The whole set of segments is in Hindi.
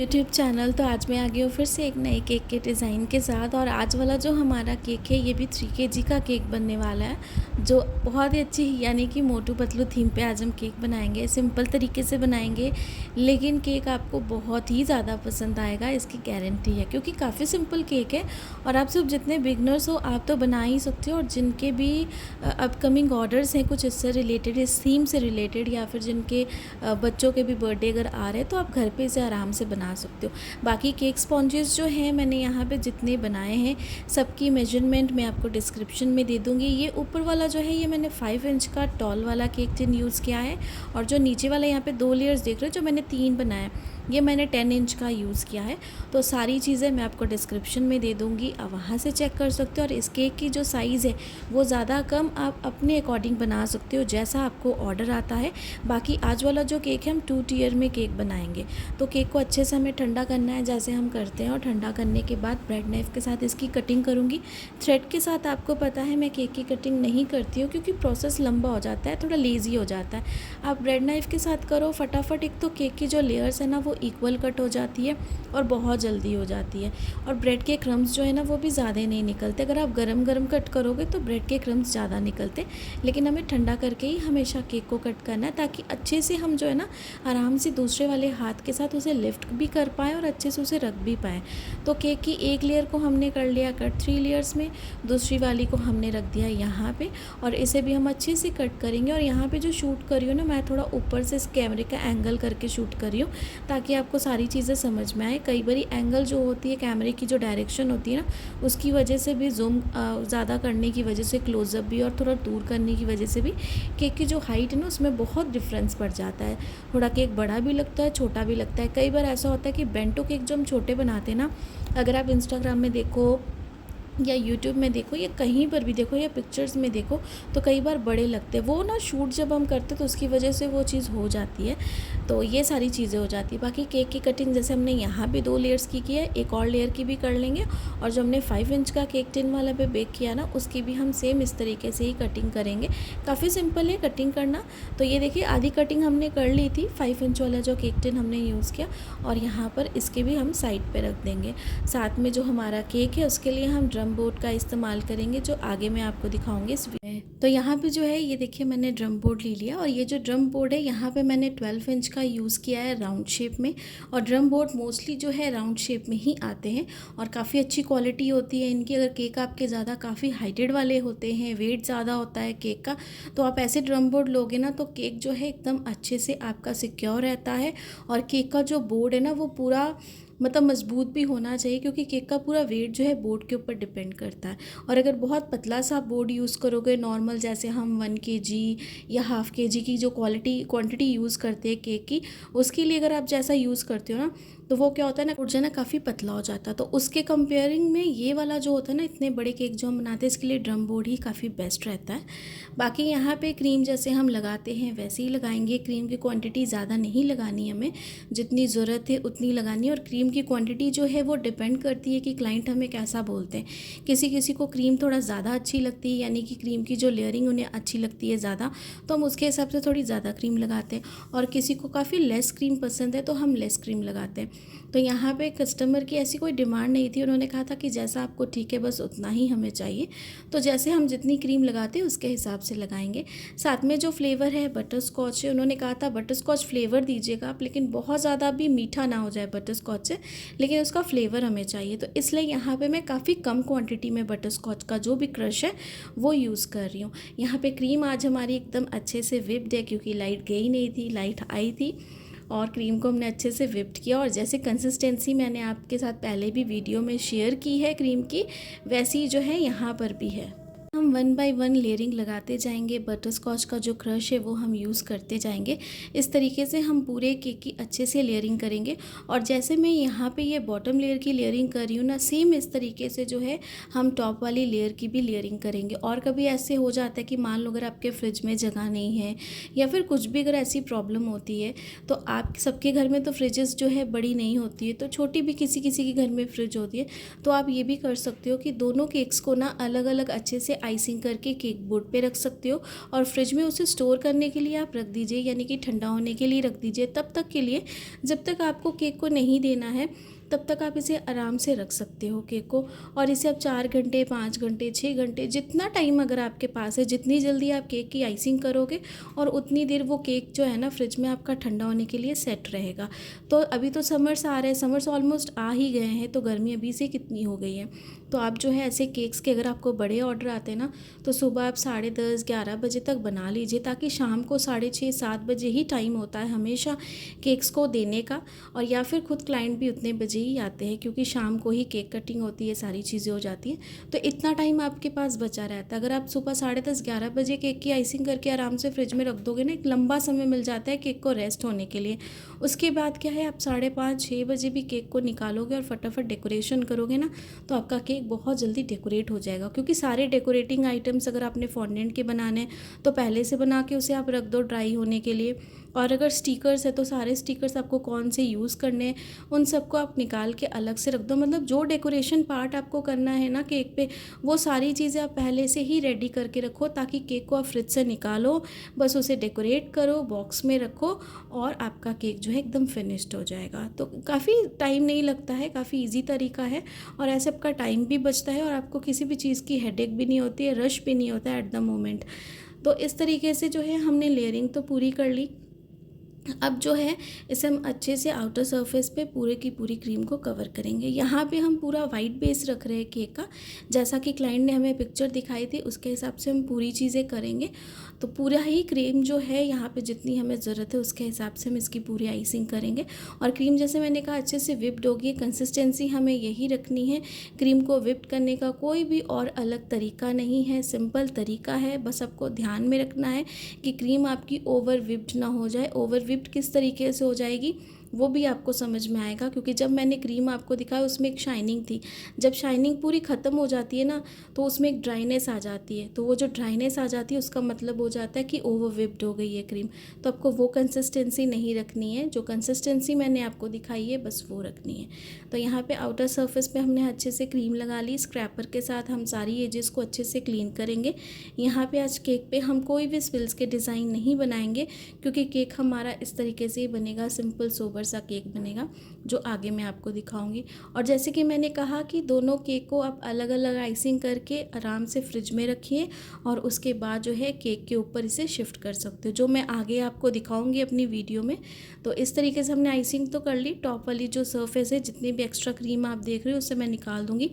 YouTube channel. तो आज मैं आ गई हूँ फिर से एक नए केक के डिज़ाइन के साथ। और आज वाला जो हमारा केक है ये भी 3 केजी का केक बनने वाला है, जो बहुत ही अच्छी यानी कि मोटू पतलू थीम पे आज हम केक बनाएंगे। सिंपल तरीके से बनाएंगे लेकिन केक आपको बहुत ही ज़्यादा पसंद आएगा, इसकी गारंटी है, क्योंकि काफ़ी सिंपल केक है। और आप सब जितने बिगनर्स हो आप तो बना ही सकते हो, और जिनके भी अपकमिंग ऑर्डर्स हैं कुछ इससे रिलेटेड, इस थीम से रिलेटेड, या फिर जिनके बच्चों के भी बर्थडे अगर आ रहे हैं तो आप घर पे इसे आराम से बना सकते हो। बाकी केक स्पॉन्जेस जो हैं मैंने यहाँ पे जितने बनाए हैं सबकी मेजरमेंट मैं आपको डिस्क्रिप्शन में दे दूँगी। ये ऊपर वाला जो है ये मैंने 5 इंच का टॉल वाला केक टिन यूज़ किया है, और जो नीचे वाला यहाँ पे 2 लेयर्स देख रहे हो जो मैंने 3 बनाए ये मैंने 10 इंच का यूज़ किया है। तो सारी चीज़ें मैं आपको डिस्क्रिप्शन में दे दूँगी, आप वहाँ से चेक कर सकते हो। और इस केक की जो साइज़ है वो ज़्यादा कम आप अपने अकॉर्डिंग बना सकते हो जैसा आपको ऑर्डर आता है। बाकी आज वाला जो केक है हम 2 टियर में केक बनाएंगे। तो केक को अच्छे से हमें ठंडा करना है जैसे हम करते हैं, और ठंडा करने के बाद ब्रेड नाइफ़ के साथ इसकी कटिंग करूँगी। थ्रेड के साथ आपको पता है मैं केक की कटिंग नहीं करती हूँ क्योंकि प्रोसेस लंबा हो जाता है, थोड़ा लेज़ी हो जाता है। आप ब्रेड नाइफ़ के साथ करो फटाफट, एक तो केक की जो लेयर्स है ना वो इक्वल कट हो जाती है और बहुत जल्दी हो जाती है, और ब्रेड के क्रम्स जो है ना वो भी ज़्यादा नहीं निकलते। अगर आप गरम गरम कट करोगे तो ब्रेड के क्रम्स ज़्यादा निकलते, लेकिन हमें ठंडा करके ही हमेशा केक को कट करना है ताकि अच्छे से हम जो है ना आराम से दूसरे वाले हाथ के साथ उसे लिफ्ट भी कर पाएँ और अच्छे से उसे रख भी पाएँ। तो केक की एक लेयर को हमने कर लिया कट 3 लेयर्स में, दूसरी वाली को हमने रख दिया यहाँ पे, और इसे भी हम अच्छे से कट करेंगे। और यहाँ पे जो शूट कर रही हूँ ना मैं थोड़ा ऊपर से इस कैमरे का एंगल करके शूट कर रही हूँ ताकि आपको सारी चीज़ें समझ में आए। कई बारी एंगल जो होती है कैमरे की जो डायरेक्शन होती है ना उसकी वजह से भी जूम ज़्यादा करने की वजह से क्लोज़अप भी और थोड़ा दूर करने की वजह से भी केक की जो हाइट है ना उसमें बहुत डिफरेंस पड़ जाता है। थोड़ा केक बड़ा भी लगता है छोटा भी लगता है। कई बार ऐसा होता है कि बेंटो केक जो हम छोटे बनाते हैं ना, अगर आप इंस्टाग्राम में देखो या यूट्यूब में देखो या कहीं पर भी देखो या पिक्चर्स में देखो तो कई बार बड़े लगते हैं, वो ना शूट जब हम करते तो उसकी वजह से वो चीज़ हो जाती है। तो ये सारी चीज़ें हो जाती है। बाकी केक की कटिंग जैसे हमने यहाँ पे 2 लेयर्स की है, एक और लेयर की भी कर लेंगे, और जो हमने 5 इंच का केक टिन वाला पे बेक किया ना उसकी भी हम सेम इस तरीके से ही कटिंग करेंगे। काफ़ी सिंपल है कटिंग करना। तो ये देखिए आधी कटिंग हमने कर ली थी 5 इंच वाला जो केक टिन हमने यूज़ किया, और यहाँ पर इसके भी हम साइड पर रख देंगे। साथ में जो हमारा केक है उसके लिए हम ड्रम बोर्ड का इस्तेमाल करेंगे जो आगे मैं आपको दिखाऊंगी इस वीडियो में। तो यहाँ पे जो है ये देखिए मैंने ड्रम बोर्ड ले लिया, और ये जो ड्रम बोर्ड है यहाँ पे मैंने 12 इंच का यूज़ किया है राउंड शेप में। और ड्रम बोर्ड मोस्टली जो है राउंड शेप में ही आते हैं और काफ़ी अच्छी क्वालिटी होती है इनकी। अगर केक आपके ज़्यादा काफ़ी हाइटेड वाले होते हैं, वेट ज़्यादा होता है केक का, तो आप ऐसे ड्रम बोर्ड लोगे ना तो केक जो है एकदम अच्छे से आपका सिक्योर रहता है। और केक का जो बोर्ड है ना वो पूरा मतलब मजबूत भी होना चाहिए, क्योंकि केक का पूरा वेट जो है बोर्ड के ऊपर डिपेंड करता है। और अगर बहुत पतला सा बोर्ड यूज़ करोगे नॉर्मल जैसे हम 1 केजी या हाफ़ केजी की जो क्वांटिटी यूज़ करते हैं केक की, उसके लिए अगर आप जैसा यूज़ करते हो ना तो वो क्या होता है ना बोर्ड जो है ना काफ़ी पतला हो जाता है। तो उसके कंपेयरिंग में ये वाला जो होता है ना इतने बड़े केक जो हम बनाते हैं इसके लिए ड्रम बोर्ड ही काफ़ी बेस्ट रहता है। बाकी यहाँ पे क्रीम जैसे हम लगाते हैं वैसे ही लगाएंगे। क्रीम की क्वांटिटी ज़्यादा नहीं लगानी हमें, जितनी ज़रूरत है उतनी लगानी है। और क्रीम की क्वांटिटी जो है वो डिपेंड करती है कि क्लाइंट हमें कैसा बोलते हैं। किसी किसी को क्रीम थोड़ा ज़्यादा अच्छी लगती है, यानी कि क्रीम की जो लेयरिंग उन्हें अच्छी लगती है ज़्यादा, तो हम उसके हिसाब से थोड़ी ज़्यादा क्रीम लगाते हैं। और किसी को काफ़ी लेस क्रीम पसंद है तो हम लेस क्रीम लगाते हैं। तो यहाँ पे कस्टमर की ऐसी कोई डिमांड नहीं थी, उन्होंने कहा था कि जैसा आपको ठीक है बस उतना ही हमें चाहिए। तो जैसे हम जितनी क्रीम लगाते हैं उसके हिसाब से लगाएंगे। साथ में जो फ्लेवर है बटर स्कॉच है, उन्होंने कहा था बटर स्कॉच फ्लेवर दीजिएगा आप, लेकिन बहुत ज़्यादा भी मीठा ना हो जाए बटर स्कॉच से, लेकिन उसका फ्लेवर हमें चाहिए। तो इसलिए यहाँ पे मैं काफ़ी कम क्वांटिटी में बटर स्कॉच का जो भी क्रश है वो यूज़ कर रही हूँ। यहाँ पे क्रीम आज हमारी एकदम अच्छे से विप्ड है क्योंकि लाइट गई नहीं थी, लाइट आई थी, और क्रीम को हमने अच्छे से विप्ड किया। और जैसे कंसिस्टेंसी मैंने आपके साथ पहले भी वीडियो में शेयर की है क्रीम की, वैसी जो है यहाँ पर भी है। हम 1 बाय 1 लेयरिंग लगाते जाएंगे। बटर स्कॉच का जो क्रश है वो हम यूज़ करते जाएंगे। इस तरीके से हम पूरे केक की अच्छे से लेयरिंग करेंगे। और जैसे मैं यहाँ पे ये बॉटम लेयर की लेयरिंग कर रही हूँ ना, सेम इस तरीके से जो है हम टॉप वाली लेयर की भी लेयरिंग करेंगे। और कभी ऐसे हो जाता है कि मान लो अगर आपके फ्रिज में जगह नहीं है या फिर कुछ भी अगर ऐसी प्रॉब्लम होती है, तो आप सबके घर में तो फ्रिजेस जो है बड़ी नहीं होती है, तो छोटी भी किसी किसी के घर में फ्रिज होती है, तो आप ये भी कर सकते हो कि दोनों केक्स को ना अलग अलग अच्छे से आइसिंग करके केक बोर्ड पे रख सकते हो और फ्रिज में उसे स्टोर करने के लिए आप रख दीजिए, यानी कि ठंडा होने के लिए रख दीजिए तब तक के लिए जब तक आपको केक को नहीं देना है, तब तक आप इसे आराम से रख सकते हो केक को। और इसे आप 4 घंटे, 5 घंटे, 6 घंटे, जितना टाइम अगर आपके पास है, जितनी जल्दी आप केक की आइसिंग करोगे और उतनी देर वो केक जो है ना फ्रिज में आपका ठंडा होने के लिए सेट रहेगा। तो अभी तो समर्स आ रहे हैं, समर्स ऑलमोस्ट आ ही गए हैं, तो गर्मी अभी से कितनी हो गई है। तो आप जो है ऐसे केक्स के अगर आपको बड़े ऑर्डर आते हैं ना, तो सुबह आप 10:30, 11 बजे तक बना लीजिए, ताकि शाम को 6:30, 7 बजे ही टाइम होता है हमेशा केक्स को देने का। और या फिर खुद क्लाइंट भी उतने बजे ही आते हैं, क्योंकि शाम को ही केक कटिंग होती है, सारी चीज़ें हो जाती हैं, तो इतना टाइम आपके पास बचा रहता है। अगर आप सुबह 10:30, 11 बजे केक की आइसिंग करके आराम से फ्रिज में रख दोगे ना, एक लंबा समय मिल जाता है केक को रेस्ट होने के लिए। उसके बाद क्या है, आप 5:30, 6 बजे भी केक को निकालोगे और फटाफट डेकोरेशन करोगे ना, तो आपका केक बहुत जल्दी डेकोरेट हो जाएगा। क्योंकि सारे डेकोरेटिंग आइटम्स अगर आपने फॉन्डेंट के बनाने हैं तो पहले से बना के उसे आप रख दो ड्राई होने के लिए। और अगर स्टिकर्स है तो सारे स्टिकर्स आपको कौन से यूज़ करने हैं उन सबको आप निकाल के अलग से रख दो। मतलब जो डेकोरेशन पार्ट आपको करना है ना केक पे, वो सारी चीज़ें आप पहले से ही रेडी करके रखो, ताकि केक को आप फ्रिज से निकालो, बस उसे डेकोरेट करो, बॉक्स में रखो और आपका केक जो है एकदम फिनिश्ड हो जाएगा। तो काफ़ी टाइम नहीं लगता है, काफ़ी ईजी तरीका है और ऐसे आपका टाइम भी बचता है और आपको किसी भी चीज़ की हेडेक भी नहीं होती है, रश भी नहीं होता है एट द मोमेंट। तो इस तरीके से जो है हमने लेयरिंग तो पूरी कर ली। अब जो है इसे हम अच्छे से आउटर सरफेस पे पूरे की पूरी क्रीम को कवर करेंगे। यहाँ पे हम पूरा वाइट बेस रख रहे हैं केक का, जैसा कि क्लाइंट ने हमें पिक्चर दिखाई थी उसके हिसाब से हम पूरी चीज़ें करेंगे। तो पूरा ही क्रीम जो है यहाँ पे जितनी हमें ज़रूरत है उसके हिसाब से हम इसकी पूरी आइसिंग करेंगे। और क्रीम जैसे मैंने कहा अच्छे से विप्ड होगी, कंसिस्टेंसी हमें यही रखनी है। क्रीम को विप्ड करने का कोई भी और अलग तरीका नहीं है, सिंपल तरीका है। बस आपको ध्यान में रखना है कि क्रीम आपकी ओवर विप्ड ना हो जाए। ओवर विप्ड किस तरीके से हो जाएगी वो भी आपको समझ में आएगा, क्योंकि जब मैंने क्रीम आपको दिखाया उसमें एक शाइनिंग थी। जब शाइनिंग पूरी ख़त्म हो जाती है ना, तो उसमें एक ड्राइनेस आ जाती है। तो वो जो ड्राइनेस आ जाती है उसका मतलब हो जाता है कि ओवर विप्ड हो गई है क्रीम। तो आपको वो कंसिस्टेंसी नहीं रखनी है, जो कंसिस्टेंसी मैंने आपको दिखाई है बस वो रखनी है। तो यहाँ पे आउटर सरफेस पे हमने अच्छे से क्रीम लगा ली। स्क्रैपर के साथ हम सारी एजेस को अच्छे से क्लीन करेंगे। यहाँ पे आज केक पे हम कोई भी स्पिल्स के डिज़ाइन नहीं बनाएंगे, क्योंकि केक हमारा इस तरीके से ही बनेगा, सिंपल सोबर सा केक बनेगा, जो आगे मैं आपको दिखाऊंगी। और जैसे कि मैंने कहा कि दोनों केक को आप अलग अलग आइसिंग करके आराम से फ्रिज में रखिए और उसके बाद जो है केक के ऊपर इसे शिफ्ट कर सकते हो, जो मैं आगे आपको दिखाऊंगी अपनी वीडियो में। तो इस तरीके से हमने आइसिंग तो कर ली। टॉप वाली जो सरफेस है, जितनी भी एक्स्ट्रा क्रीम आप देख रहे हो उससे मैं निकाल दूंगी।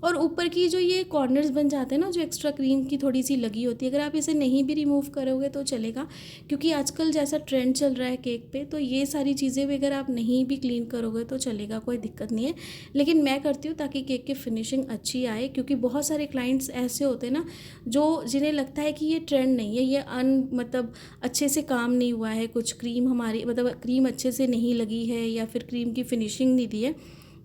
और ऊपर की जो ये कॉर्नर्स बन जाते हैं ना, जो एक्स्ट्रा क्रीम की थोड़ी सी लगी होती है, अगर आप इसे नहीं भी रिमूव करोगे तो चलेगा, क्योंकि आजकल जैसा ट्रेंड चल रहा है केक पे, तो ये सारी चीज़ें भी अगर आप नहीं भी क्लीन करोगे तो चलेगा, कोई दिक्कत नहीं है। लेकिन मैं करती हूँ ताकि केक की फिनिशिंग अच्छी आए, क्योंकि बहुत सारे क्लाइंट्स ऐसे होते हैं ना जो जिन्हें लगता है कि ये ट्रेंड नहीं है, ये मतलब अच्छे से काम नहीं हुआ है, कुछ क्रीम हमारी मतलब क्रीम अच्छे से नहीं लगी है या फिर क्रीम की फिनिशिंग नहीं दी है।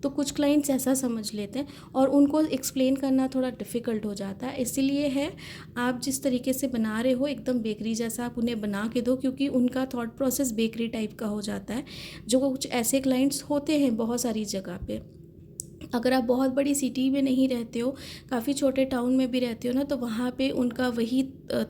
तो कुछ क्लाइंट्स ऐसा समझ लेते हैं और उनको एक्सप्लेन करना थोड़ा डिफ़िकल्ट हो जाता है। इसीलिए है आप जिस तरीके से बना रहे हो एकदम बेकरी जैसा आप उन्हें बना के दो, क्योंकि उनका थॉट प्रोसेस बेकरी टाइप का हो जाता है। जो कुछ ऐसे क्लाइंट्स होते हैं बहुत सारी जगह पे। अगर आप बहुत बड़ी सिटी में नहीं रहते हो, काफ़ी छोटे टाउन में भी रहते हो ना, तो वहाँ पे उनका वही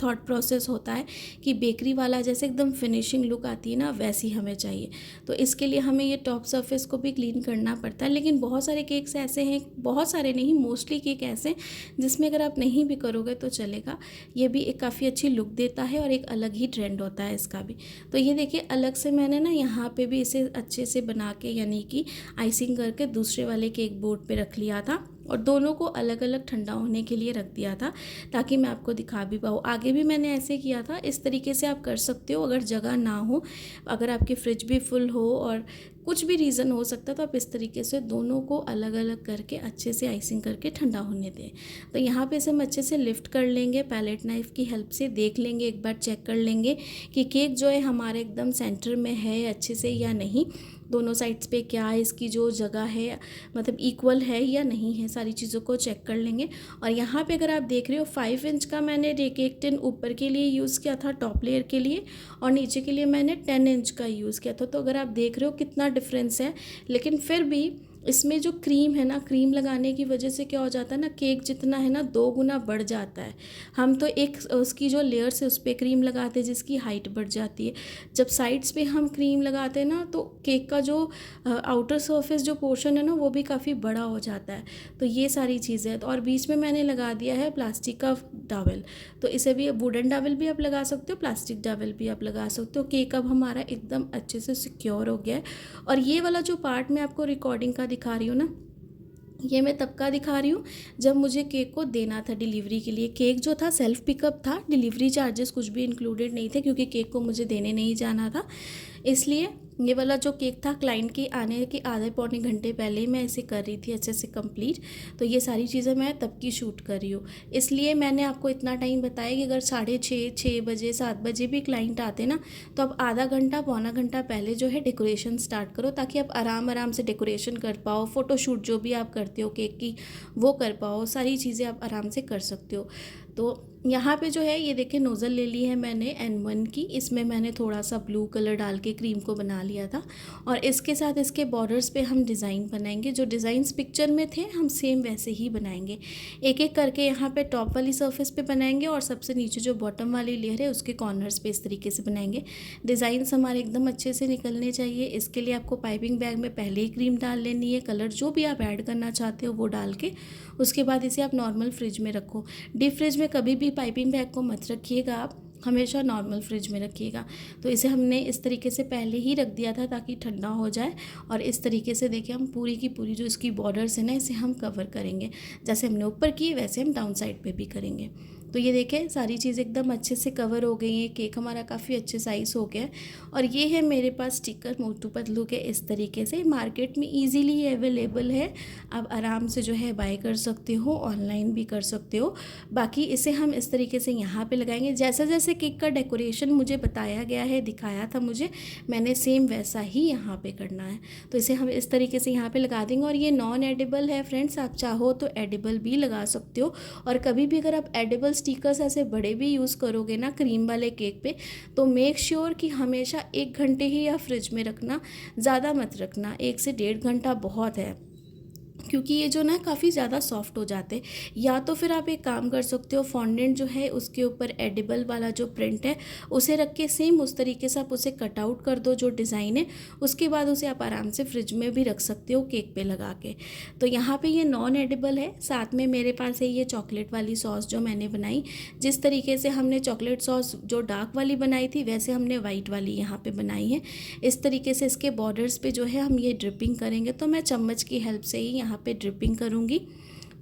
थॉट प्रोसेस होता है कि बेकरी वाला जैसे एकदम फिनिशिंग लुक आती है ना, वैसी हमें चाहिए। तो इसके लिए हमें ये टॉप सरफेस को भी क्लीन करना पड़ता है। लेकिन बहुत सारे केक्स ऐसे हैं, बहुत सारे नहीं, मोस्टली केक ऐसे हैं जिसमें अगर आप नहीं भी करोगे तो चलेगा। ये भी एक काफ़ी अच्छी लुक देता है और एक अलग ही ट्रेंड होता है इसका भी। तो ये देखिए अलग से मैंने ना यहाँ पर भी इसे अच्छे से बना के, यानी कि आइसिंग करके दूसरे वाले केक बोर्ड पे रख लिया था और दोनों को अलग अलग ठंडा होने के लिए रख दिया था, ताकि मैं आपको दिखा भी पाऊँ। आगे भी मैंने ऐसे किया था। इस तरीके से आप कर सकते हो अगर जगह ना हो, अगर आपकी फ्रिज भी फुल हो और कुछ भी रीज़न हो सकता है, तो आप इस तरीके से दोनों को अलग अलग करके अच्छे से आइसिंग करके ठंडा होने दें। तो यहाँ पे इसे हम अच्छे से लिफ्ट कर लेंगे, पैलेट नाइफ़ की हेल्प से देख लेंगे, एक बार चेक कर लेंगे कि केक जो है हमारे एकदम सेंटर में है अच्छे से या नहीं, दोनों साइड्स पे क्या इसकी जो जगह है मतलब इक्वल है या नहीं है, सारी चीज़ों को चेक कर लेंगे। और यहाँ पे अगर आप देख रहे हो 5 इंच का मैंने केक टिन ऊपर के लिए यूज़ किया था टॉप लेयर के लिए, और नीचे के लिए मैंने 10 इंच का यूज़ किया था। तो अगर आप देख रहे हो कितना डिफरेंस है, लेकिन फिर भी इसमें जो क्रीम है ना, क्रीम लगाने की वजह से क्या हो जाता है ना, केक जितना है ना 2 गुना बढ़ जाता है। हम तो एक उसकी जो लेयर्स है उस पे क्रीम लगाते हैं जिसकी हाइट बढ़ जाती है। जब साइड्स पे हम क्रीम लगाते हैं ना तो केक का जो आउटर सरफेस जो पोर्शन है ना वो भी काफ़ी बड़ा हो जाता है। तो ये सारी चीज़ें हैं। तो और बीच में मैंने लगा दिया है प्लास्टिक का टॉवल। तो इसे भी वुडन टॉवल भी आप लगा सकते हो, प्लास्टिक टॉवल भी आप लगा सकते हो। केक अब हमारा एकदम अच्छे से सिक्योर हो गया है। और ये वाला जो पार्ट मैं आपको रिकॉर्डिंग का दिखा रही हूँ ना, ये मैं तब का दिखा रही हूँ जब मुझे केक को देना था डिलीवरी के लिए। केक जो था सेल्फ पिकअप था, डिलीवरी चार्जेस कुछ भी इंक्लूडेड नहीं थे क्योंकि केक को मुझे देने नहीं जाना था। इसलिए ये वाला जो केक था क्लाइंट के आने के आधे पौने घंटे पहले ही मैं इसे कर रही थी अच्छे से कंप्लीट। तो ये सारी चीज़ें मैं तब की शूट कर रही हूँ। इसलिए मैंने आपको इतना टाइम बताया कि अगर 6:30 6 बजे 7 बजे भी क्लाइंट आते ना तो आप आधा घंटा पौना घंटा पहले जो है डेकोरेशन स्टार्ट करो, ताकि आप आराम आराम से डेकोरेशन कर पाओ, फ़ोटोशूट जो भी आप करते हो केक की वो कर पाओ, सारी चीज़ें आप आराम से कर सकते हो। तो यहाँ पे जो है ये देखिए नोज़ल ले ली है मैंने N1 की, इसमें मैंने थोड़ा सा ब्लू कलर डाल के क्रीम को बना लिया था। और इसके साथ इसके बॉर्डर्स पे हम डिज़ाइन बनाएंगे, जो डिज़ाइंस पिक्चर में थे हम सेम वैसे ही बनाएंगे। एक एक करके यहाँ पे टॉप वाली सरफेस पे बनाएंगे और सबसे नीचे जो बॉटम वाली लेयर है उसके कॉर्नर्स पे इस तरीके से बनाएंगे। डिज़ाइंस हमारे एकदम अच्छे से निकलने चाहिए। इसके लिए आपको पाइपिंग बैग में पहले ही क्रीम डाल लेनी है, कलर जो भी आप ऐड करना चाहते हो वो डाल के उसके बाद इसे आप नॉर्मल फ्रिज में रखो। डीप फ्रिज में कभी भी पाइपिंग बैग को मत रखिएगा, आप हमेशा नॉर्मल फ्रिज में रखिएगा। तो इसे हमने इस तरीके से पहले ही रख दिया था ताकि ठंडा हो जाए। और इस तरीके से देखिए हम पूरी की पूरी जो इसकी बॉर्डर्स है ना इसे हम कवर करेंगे, जैसे हमने ऊपर की वैसे हम डाउन साइड पे भी करेंगे। तो ये देखें सारी चीज़ एकदम अच्छे से कवर हो गई है, केक हमारा काफ़ी अच्छे साइज़ हो गया है। और ये है मेरे पास स्टिकर मोटू पतलू के, इस तरीके से मार्केट में ईजीली अवेलेबल है। आप आराम से जो है बाय कर सकते हो, ऑनलाइन भी कर सकते हो। बाकी इसे हम इस तरीके से यहाँ पे लगाएंगे, जैसा जैसे केक का डेकोरेशन मुझे बताया गया है, दिखाया था मुझे, मैंने सेम वैसा ही यहाँ पे करना है। तो इसे हम इस तरीके से यहाँ पे लगा देंगे। और ये नॉन एडिबल है फ्रेंड्स, आप चाहो तो एडिबल भी लगा सकते हो। और कभी भी अगर आप एडिबल स्टिकर्स ऐसे बड़े भी यूज़ करोगे ना क्रीम वाले केक पे, तो मेक श्योर कि हमेशा 1 घंटे ही या फ्रिज में रखना, ज़्यादा मत रखना। 1 से 1.5 घंटा बहुत है, क्योंकि ये जो ना काफ़ी ज़्यादा सॉफ्ट हो जाते हैं। या तो फिर आप एक काम कर सकते हो, फॉन्डेंट जो है उसके ऊपर एडिबल वाला जो प्रिंट है उसे रख के सेम उस तरीके से आप उसे कट आउट कर दो जो डिज़ाइन है, उसके बाद उसे आप आराम से फ्रिज में भी रख सकते हो केक पे लगा के। तो यहाँ पे ये नॉन एडिबल है। साथ में मेरे पास है ये चॉकलेट वाली सॉस जो मैंने बनाई। जिस तरीके से हमने चॉकलेट सॉस जो डार्क वाली बनाई थी वैसे हमने वाइट वाली यहाँ पे बनाई है। इस तरीके से इसके बॉर्डर्स पे जो है हम ये ड्रिपिंग करेंगे। तो मैं चम्मच की हेल्प से ही यहाँ पे ड्रिपिंग करूँगी।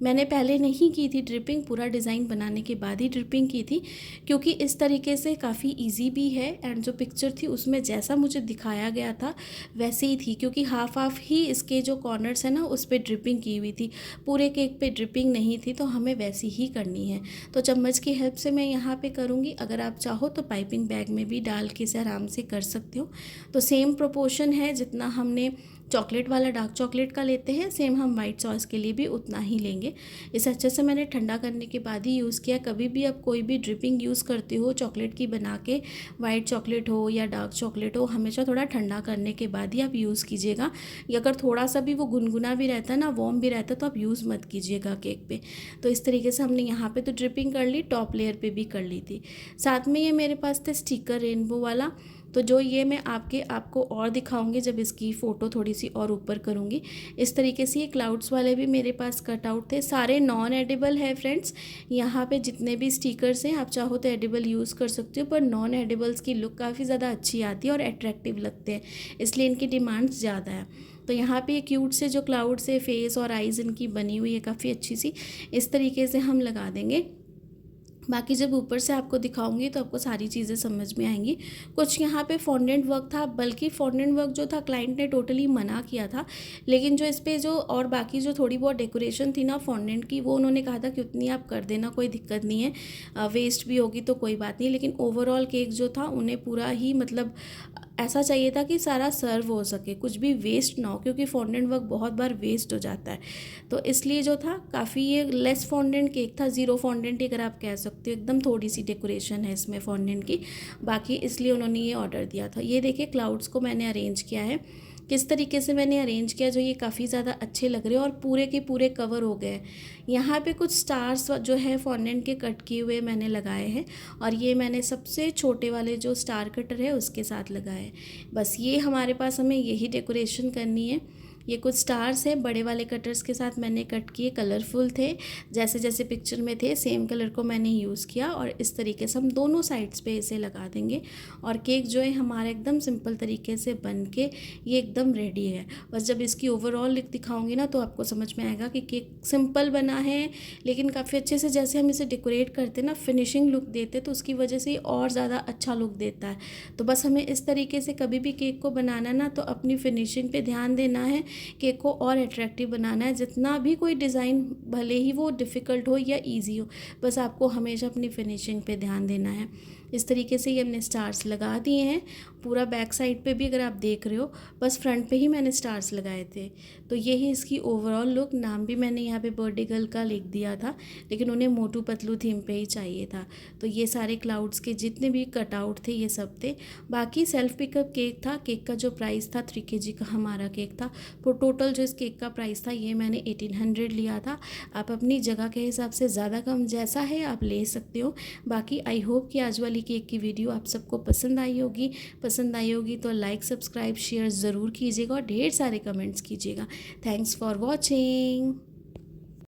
मैंने पहले नहीं की थी ड्रिपिंग, पूरा डिज़ाइन बनाने के बाद ही ड्रिपिंग की थी, क्योंकि इस तरीके से काफ़ी इजी भी है। एंड जो पिक्चर थी उसमें जैसा मुझे दिखाया गया था वैसे ही थी, क्योंकि हाफ हाफ ही इसके जो कॉर्नर्स हैं ना उस पर ड्रिपिंग की हुई थी, पूरे केक पे ड्रिपिंग नहीं थी। तो हमें वैसी ही करनी है। तो चम्मच की हेल्प से मैं यहाँ पे करूँगी। अगर आप चाहो तो पाइपिंग बैग में भी डाल के इसे आराम से कर सकते हो। तो सेम प्रोपोर्शन है, जितना हमने चॉकलेट वाला डार्क चॉकलेट का लेते हैं सेम हम वाइट सॉस के लिए भी उतना ही लेंगे। इसे अच्छे से मैंने ठंडा करने के बाद ही यूज़ किया। कभी भी आप कोई भी ड्रिपिंग यूज़ करते हो चॉकलेट की बना के, वाइट चॉकलेट हो या डार्क चॉकलेट हो, हमेशा थोड़ा ठंडा करने के बाद ही आप यूज़ कीजिएगा। या अगर थोड़ा सा भी वो गुनगुना भी रहता है ना, वार्म भी रहता है, तो आप यूज़ मत कीजिएगा केक पे। तो इस तरीके से हमने यहाँ पे तो ड्रिपिंग कर ली, टॉप लेयर पे भी कर ली थी। साथ में ये मेरे पास था स्टिकर रेनबो वाला, तो जो ये मैं आपको और दिखाऊंगी जब इसकी फ़ोटो थोड़ी सी और ऊपर करूँगी। इस तरीके से ये क्लाउड्स वाले भी मेरे पास कटआउट थे। सारे नॉन एडिबल है फ्रेंड्स। यहाँ पे जितने भी स्टिकर्स हैं आप चाहो तो एडिबल यूज़ कर सकते हो, पर नॉन एडिबल्स की लुक काफ़ी ज़्यादा अच्छी आती है और अट्रैक्टिव लगते हैं, इसलिए इनकी डिमांड्स ज़्यादा है। तो यहाँ पे ये क्यूट से जो क्लाउड से फेस और आइज़ इनकी बनी हुई है काफ़ी अच्छी सी, इस तरीके से हम लगा देंगे। बाकी जब ऊपर से आपको दिखाऊंगी तो आपको सारी चीज़ें समझ में आएंगी। कुछ यहाँ पे फॉन्डेंट वर्क था, बल्कि फॉन्डेंट वर्क जो था क्लाइंट ने टोटली मना किया था, लेकिन जो इस पर जो और बाकी जो थोड़ी बहुत डेकोरेशन थी ना फॉन्डेंट की, वो उन्होंने कहा था कि उतनी आप कर देना, कोई दिक्कत नहीं है, वेस्ट भी होगी तो कोई बात नहीं। लेकिन ओवरऑल केक जो था उन्हें पूरा ही मतलब ऐसा चाहिए था कि सारा सर्व हो सके, कुछ भी वेस्ट ना हो, क्योंकि फॉन्डेंट वर्क बहुत बार वेस्ट हो जाता है। तो इसलिए जो था काफ़ी ये लेस फॉन्डेंट केक था, ज़ीरो फॉन्डेंट अगर आप कह सकते हो, एकदम थोड़ी सी डेकोरेशन है इसमें फॉन्डेंट की बाकी, इसलिए उन्होंने ये ऑर्डर दिया था। ये देखिए क्लाउड्स को मैंने अरेंज किया है किस तरीके से मैंने अरेंज किया जो ये काफ़ी ज़्यादा अच्छे लग रहे हैं और पूरे के पूरे कवर हो गए। यहाँ पे कुछ स्टार्स जो है फॉन्डेंट के कट किए हुए मैंने लगाए हैं और ये मैंने सबसे छोटे वाले जो स्टार कटर है उसके साथ लगाए। बस ये हमारे पास हमें यही डेकोरेशन करनी है। ये कुछ स्टार्स हैं बड़े वाले कटर्स के साथ मैंने कट किए, कलरफुल थे, जैसे जैसे पिक्चर में थे सेम कलर को मैंने यूज़ किया और इस तरीके से हम दोनों साइड्स पे इसे लगा देंगे और केक जो है हमारा एकदम सिंपल तरीके से बन के ये एकदम रेडी है। बस जब इसकी ओवरऑल लुक दिखाऊंगी ना तो आपको समझ में आएगा कि केक सिंपल बना है लेकिन काफ़ी अच्छे से जैसे हम इसे डेकोरेट करते ना, फिनिशिंग लुक देते तो उसकी वजह से ये और ज़्यादा अच्छा लुक देता है। तो बस हमें इस तरीके से कभी भी केक को बनाना ना तो अपनी फिनिशिंग पे ध्यान देना है, केक को और अट्रैक्टिव बनाना है। जितना भी कोई डिज़ाइन भले ही वो डिफ़िकल्ट हो या इजी हो, बस आपको हमेशा अपनी फिनिशिंग पे ध्यान देना है। इस तरीके से ये हमने स्टार्स लगा दिए हैं। पूरा बैक साइड पे भी अगर आप देख रहे हो, बस फ्रंट पे ही मैंने स्टार्स लगाए थे। तो यही इसकी ओवरऑल लुक। नाम भी मैंने यहाँ पे बर्थडे गर्ल का लिख दिया था, लेकिन उन्हें मोटू पतलू थीम पे ही चाहिए था। तो ये सारे क्लाउड्स के जितने भी कटआउट थे ये सब थे। बाकी सेल्फ पिकअप केक था। केक का जो प्राइस था 3 kg का हमारा केक था। तो टोटल जो इस केक का प्राइस था ये मैंने 1800 लिया था। आप अपनी जगह के हिसाब से ज़्यादा कम जैसा है आप ले सकते हो। बाकी आई होप कि आज वाली केक की वीडियो आप सबको पसंद आई होगी। पसंद आई होगी तो लाइक सब्सक्राइब शेयर ज़रूर कीजिएगा और ढेर सारे कमेंट्स कीजिएगा। Thanks for watching.